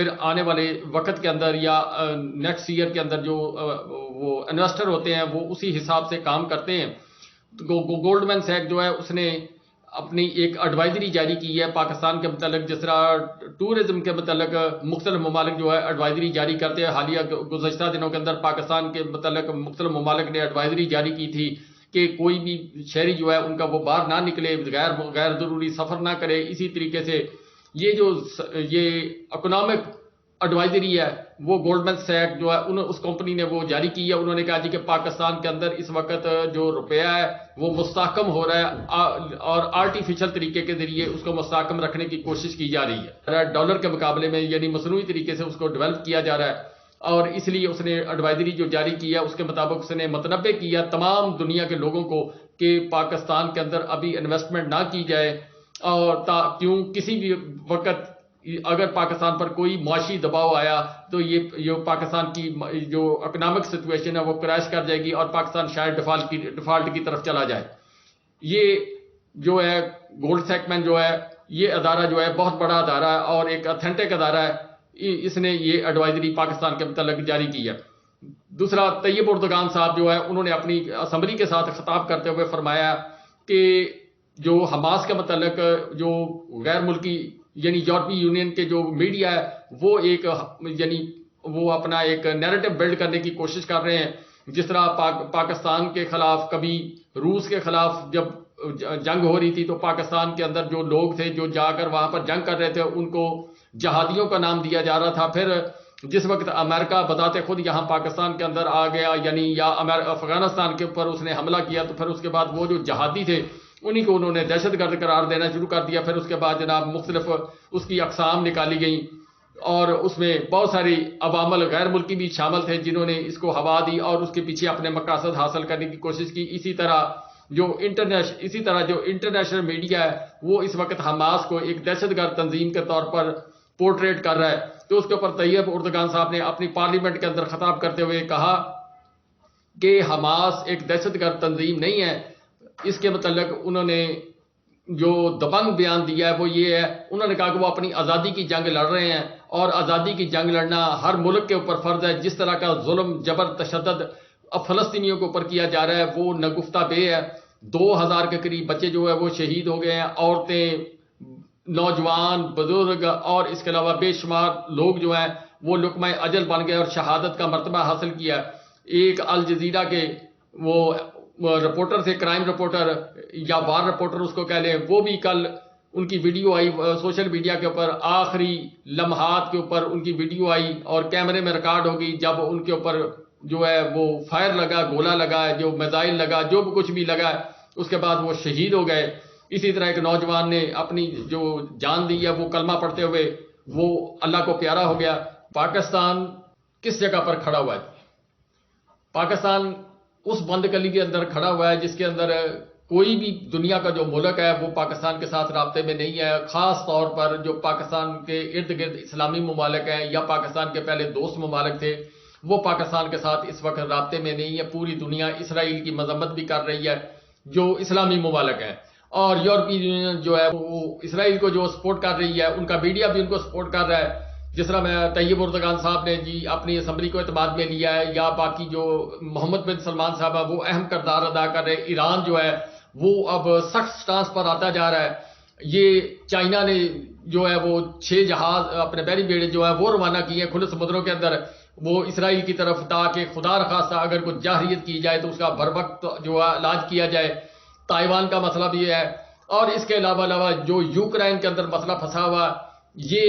پھر آنے والے وقت کے اندر یا نیکسٹ ایئر کے اندر جو وہ انویسٹر ہوتے ہیں وہ اسی حساب سے کام کرتے ہیں. گولڈمین سیک جو ہے اس نے اپنی ایک ایڈوائزری جاری کی ہے پاکستان کے متعلق، جس طرح ٹورزم کے متعلق مختلف ممالک جو ہے ایڈوائزری جاری کرتے ہیں. حالیہ گزشتہ دنوں کے اندر پاکستان کے متعلق مختلف ممالک نے ایڈوائزری جاری کی تھی کہ کوئی بھی شہری جو ہے ان کا وہ باہر نہ نکلے، غیر ضروری سفر نہ کرے. اسی طریقے سے یہ اکنامک ایڈوائزری ہے وہ گولڈمین سیک جو ہے اس کمپنی نے وہ جاری کی ہے. انہوں نے کہا جی کہ پاکستان کے اندر اس وقت جو روپیہ ہے وہ مستحکم ہو رہا ہے اور آرٹیفیشل طریقے کے ذریعے اس کو مستحکم رکھنے کی کوشش کی جا رہی ہے. ڈالر کے مقابلے میں یعنی مصنوعی طریقے سے اس کو ڈیولپ کیا جا رہا ہے، اور اس لیے اس نے ایڈوائزری جو جاری کی ہے اس کے مطابق اس نے متنبع کیا تمام دنیا کے لوگوں کو کہ پاکستان کے اندر ابھی انویسٹمنٹ نہ کی جائے، اور کیوں کسی بھی وقت اگر پاکستان پر کوئی معاشی دباؤ آیا تو یہ پاکستان کی جو اکنامک سچویشن ہے وہ کریش کر جائے گی اور پاکستان شاید ڈیفالٹ کی طرف چلا جائے. یہ جو ہے گولڈ سیکمین جو ہے یہ ادارہ جو ہے بہت بڑا ادارہ ہے اور ایک اتھینٹک ادارہ ہے. اس نے یہ ایڈوائزری پاکستان کے متعلق جاری کی ہے. دوسرا، طیب اردگان صاحب جو ہے انہوں نے اپنی اسمبلی کے ساتھ خطاب کرتے ہوئے فرمایا کہ جو حماس کے متعلق جو غیر ملکی یعنی یورپی یونین کے جو میڈیا ہے وہ وہ اپنا ایک نیریٹو بلڈ کرنے کی کوشش کر رہے ہیں. جس طرح پاکستان کے خلاف کبھی روس کے خلاف جب جنگ ہو رہی تھی تو پاکستان کے اندر جو لوگ تھے جو جا کر وہاں پر جنگ کر رہے تھے ان کو جہادیوں کا نام دیا جا رہا تھا. پھر جس وقت امریکہ بذات خود یہاں پاکستان کے اندر آ گیا یا افغانستان کے اوپر اس نے حملہ کیا تو پھر اس کے بعد وہ جو جہادی تھے انہی کو انہوں نے دہشت گرد قرار دینا شروع کر دیا. پھر اس کے بعد جناب مختلف اس کی اقسام نکالی گئیں اور اس میں بہت ساری عوامل غیر ملکی بھی شامل تھے جنہوں نے اس کو ہوا دی اور اس کے پیچھے اپنے مقاصد حاصل کرنے کی کوشش کی. اسی طرح جو انٹرنیشنل میڈیا ہے وہ اس وقت حماس کو ایک دہشت گرد تنظیم کے طور پر پورٹریٹ کر رہا ہے. تو اس کے اوپر طیب اردگان صاحب نے اپنی پارلیمنٹ کے اندر خطاب کرتے ہوئے کہا کہ حماس ایک دہشت گرد تنظیم نہیں ہے. اس کے متعلق انہوں نے جو دبنگ بیان دیا ہے وہ یہ ہے، انہوں نے کہا کہ وہ اپنی آزادی کی جنگ لڑ رہے ہیں اور آزادی کی جنگ لڑنا ہر ملک کے اوپر فرض ہے. جس طرح کا ظلم جبر تشدد اب فلسطینیوں کے اوپر کیا جا رہا ہے وہ نگفتہ بے ہے. 2000 کے قریب بچے جو ہے وہ شہید ہو گئے ہیں، عورتیں، نوجوان، بزرگ اور اس کے علاوہ بے شمار لوگ جو ہیں وہ لقمہ اجل بن گئے اور شہادت کا مرتبہ حاصل کیا. ایک الجزیرہ کے وہ رپورٹر تھے، کرائم رپورٹر یا وار رپورٹر اس کو کہہ لیں، وہ بھی کل ان کی ویڈیو آئی سوشل میڈیا کے اوپر، آخری لمحات کے اوپر ان کی ویڈیو آئی اور کیمرے میں ریکارڈ ہو گئی جب ان کے اوپر جو ہے وہ فائر لگا، گولا لگا، جو میزائل لگا، جو بھی کچھ بھی لگا، اس کے بعد وہ شہید ہو گئے. اسی طرح ایک نوجوان نے اپنی جو جان دی ہے وہ کلمہ پڑھتے ہوئے وہ اللہ کو پیارا ہو گیا. پاکستان کس جگہ پر کھڑا ہوا ہے؟ پاکستان اس بند کلی کے اندر کھڑا ہوا ہے جس کے اندر کوئی بھی دنیا کا جو ملک ہے وہ پاکستان کے ساتھ رابطے میں نہیں ہے. خاص طور پر جو پاکستان کے ارد گرد اسلامی ممالک ہیں یا پاکستان کے پہلے دوست ممالک تھے وہ پاکستان کے ساتھ اس وقت رابطے میں نہیں ہے. پوری دنیا اسرائیل کی مذمت بھی کر رہی ہے جو اسلامی ممالک ہیں، اور یورپی یونین جو ہے وہ اسرائیل کو جو سپورٹ کر رہی ہے، ان کا میڈیا بھی ان کو سپورٹ کر رہا ہے. جس طرح میں طیب اردگان صاحب نے جی اپنی اسمبلی کو اعتماد میں لیا ہے، یا باقی جو محمد بن سلمان صاحب ہے وہ اہم کردار ادا کر رہے. ایران جو ہے وہ اب سخت سٹانس پر آتا جا رہا ہے. یہ چائنا نے جو ہے وہ 6 جہاز اپنے بحری بیڑے جو ہے وہ روانہ کیے ہیں کھلے سمندروں کے اندر وہ اسرائیل کی طرف، تاکہ خدا نخواستہ اگر کوئی جارحیت کی جائے تو اس کا بر وقت جو ہے علاج کیا جائے. تائیوان کا مسئلہ بھی ہے، اور اس کے علاوہ جو یوکرائن کے اندر مسئلہ پھنسا ہوا، یہ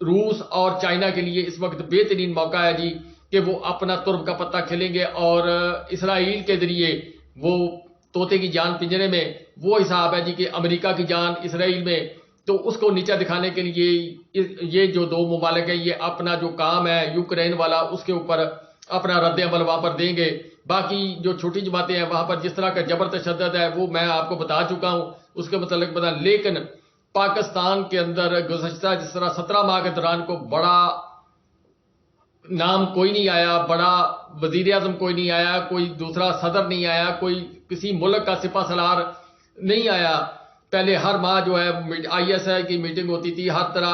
روس اور چائنا کے لیے اس وقت بہترین موقع ہے جی کہ وہ اپنا ترب کا پتہ کھیلیں گے اور اسرائیل کے ذریعے وہ طوطے کی جان پنجرے میں، وہ حساب ہے جی کہ امریکہ کی جان اسرائیل میں. تو اس کو نیچا دکھانے کے لیے یہ جو 2 ممالک ہیں یہ اپنا جو کام ہے یوکرین والا اس کے اوپر اپنا رد عمل وہاں پر دیں گے. باقی جو چھوٹی جماعتیں ہیں وہاں پر جس طرح کا جبر تشدد ہے وہ میں آپ کو بتا چکا ہوں، اس کے متعلق بتا. لیکن پاکستان کے اندر گزشتہ جس طرح 17 ماہ کے دوران کو بڑا نام کوئی نہیں آیا، بڑا وزیر اعظم کوئی نہیں آیا، کوئی دوسرا صدر نہیں آیا، کوئی کسی ملک کا سپہ سالار نہیں آیا. پہلے ہر ماہ جو ہے آئی ایس آئی کی میٹنگ ہوتی تھی، ہر طرح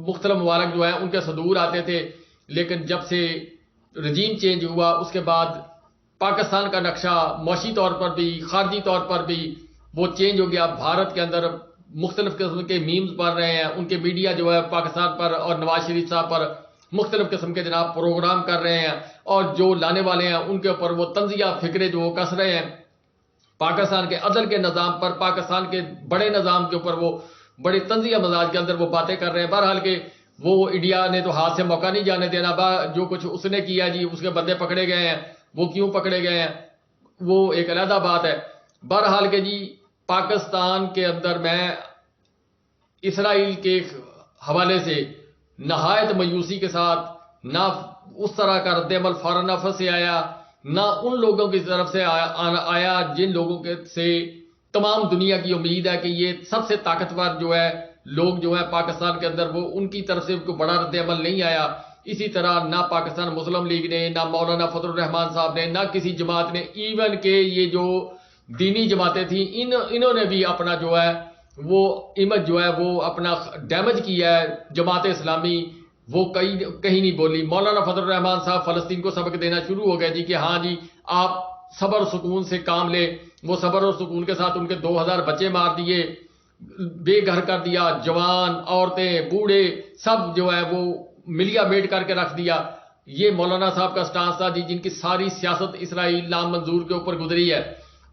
مختلف ممالک جو ہیں ان کے صدور آتے تھے، لیکن جب سے رجیم چینج ہوا اس کے بعد پاکستان کا نقشہ معاشی طور پر بھی خارجی طور پر بھی وہ چینج ہو گیا. بھارت کے اندر مختلف قسم کے میمز پڑھ رہے ہیں، ان کے میڈیا جو ہے پاکستان پر اور نواز شریف صاحب پر مختلف قسم کے جناب پروگرام کر رہے ہیں، اور جو لانے والے ہیں ان کے اوپر وہ طنزیہ فکرے جو وہ کس رہے ہیں. پاکستان کے عدل کے نظام پر، پاکستان کے بڑے نظام کے اوپر وہ بڑے طنزیہ مزاج کے اندر وہ باتیں کر رہے ہیں. بہرحال کہ وہ انڈیا نے تو ہاتھ سے موقع نہیں جانے دینا، جو کچھ اس نے کیا جی اس کے بندے پکڑے گئے ہیں، وہ کیوں پکڑے گئے ہیں وہ ایک علیحدہ بات ہے. بہرحال کہ جی پاکستان کے اندر میں اسرائیل کے حوالے سے نہایت مایوسی کے ساتھ، نہ اس طرح کا رد عمل فوراً نفذ سے آیا، نہ ان لوگوں کی طرف سے آیا جن لوگوں کے سے تمام دنیا کی امید ہے کہ یہ سب سے طاقتور جو ہے لوگ جو ہیں پاکستان کے اندر، وہ ان کی طرف سے کوئی بڑا رد عمل نہیں آیا. اسی طرح نہ پاکستان مسلم لیگ نے، نہ مولانا فضل الرحمان صاحب نے، نہ کسی جماعت نے، ایون کہ یہ جو دینی جماعتیں تھیں انہوں نے بھی اپنا جو ہے وہ امیج جو ہے وہ اپنا ڈیمیج کیا ہے. جماعت اسلامی وہ کہیں نہیں بولی. مولانا فضل الرحمان صاحب فلسطین کو سبق دینا شروع ہو گئے جی کہ ہاں جی آپ صبر و سکون سے کام لیں. وہ صبر و سکون کے ساتھ ان کے 2000 بچے مار دیے، بے گھر کر دیا، جوان عورتیں بوڑھے سب جو ہے وہ ملیا میٹ کر کے رکھ دیا. یہ مولانا صاحب کا سٹانس تھا جی، جن کی ساری سیاست اسرائیل نام منظور کے اوپر گزری ہے.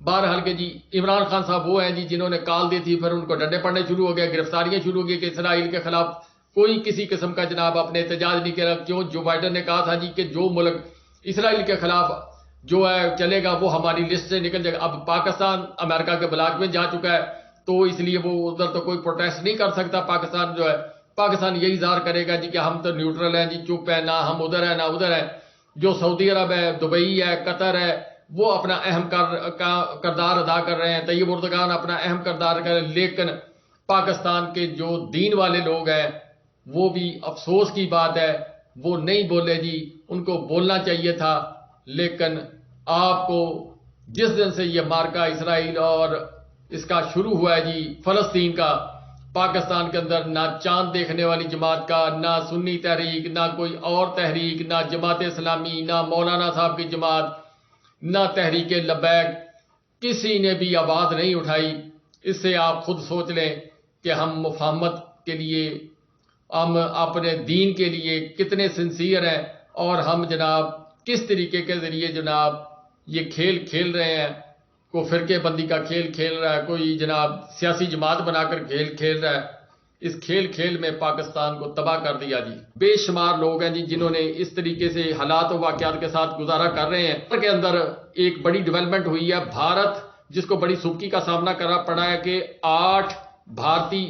بہرحال کہ جی عمران خان صاحب وہ ہیں جی جنہوں نے کال دی تھی، پھر ان کو ڈنڈے پڑنے شروع ہو گئے، گرفتاریاں شروع ہو گئی کہ اسرائیل کے خلاف کوئی کسی قسم کا جناب اپنے احتجاج نہیں کیا. کیوں؟ جو بائیڈن نے کہا تھا جی کہ جو ملک اسرائیل کے خلاف جو ہے چلے گا وہ ہماری لسٹ سے نکل جائے گا. اب پاکستان امریکہ کے بلاک میں جا چکا ہے تو اس لیے وہ ادھر تو کوئی پروٹیسٹ نہیں کر سکتا. پاکستان جو ہے پاکستان یہی اظہار کرے گا جی کہ ہم تو نیوٹرل ہیں جی، چپ ہے، نہ ہم ادھر ہیں نہ ادھر ہیں. جو سعودی عرب ہے، دبئی ہے، قطر ہے، وہ اپنا اہم کردار ادا کر رہے ہیں. طیب اردگان اپنا اہم کردار کر رہے ہیں، لیکن پاکستان کے جو دین والے لوگ ہیں وہ بھی افسوس کی بات ہے وہ نہیں بولے جی. ان کو بولنا چاہیے تھا. لیکن آپ کو جس دن سے یہ مارکا اسرائیل اور اس کا شروع ہوا ہے جی فلسطین کا، پاکستان کے اندر نہ چاند دیکھنے والی جماعت کا، نہ سنی تحریک، نہ کوئی اور تحریک، نہ جماعت اسلامی، نہ مولانا صاحب کی جماعت، نہ تحریک لبیک، کسی نے بھی آواز نہیں اٹھائی. اس سے آپ خود سوچ لیں کہ ہم مفاہمت کے لیے، ہم اپنے دین کے لیے کتنے سنسیئر ہیں، اور ہم جناب کس طریقے کے ذریعے جناب یہ کھیل کھیل رہے ہیں. کوئی فرقے بندی کا کھیل کھیل رہا ہے، کوئی جناب سیاسی جماعت بنا کر کھیل کھیل رہا ہے. اس کھیل میں پاکستان کو تباہ کر دیا جی. بے شمار لوگ ہیں جی جنہوں نے اس طریقے سے حالات و واقعات کے ساتھ گزارا کر رہے ہیں. کے اندر ایک بڑی ڈیولپمنٹ ہوئی ہے. بھارت جس کو بڑی سبکی کا سامنا کرنا پڑا ہے کہ 8 بھارتی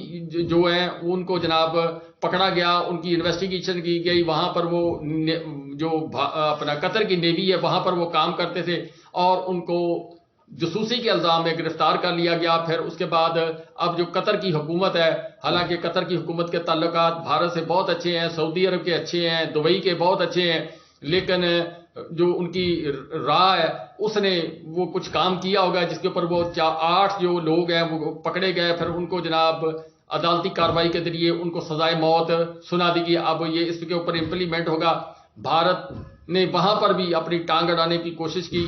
جو ہیں ان کو جناب پکڑا گیا، ان کی انویسٹیگیشن کی گئی. وہاں پر وہ جو اپنا قطر کی نیوی ہے وہاں پر وہ کام کرتے تھے اور ان کو جاسوسی کے الزام میں گرفتار کر لیا گیا. پھر اس کے بعد اب جو قطر کی حکومت ہے، حالانکہ قطر کی حکومت کے تعلقات بھارت سے بہت اچھے ہیں، سعودی عرب کے اچھے ہیں، دبئی کے بہت اچھے ہیں، لیکن جو ان کی راہ ہے اس نے وہ کچھ کام کیا ہوگا جس کے اوپر وہ 8 جو لوگ ہیں وہ پکڑے گئے. پھر ان کو جناب عدالتی کارروائی کے ذریعے ان کو سزائے موت سنا دی گئی. اب یہ اس کے اوپر امپلیمنٹ ہوگا. بھارت نے وہاں پر بھی اپنی ٹانگ اڑانے کی کوشش کی.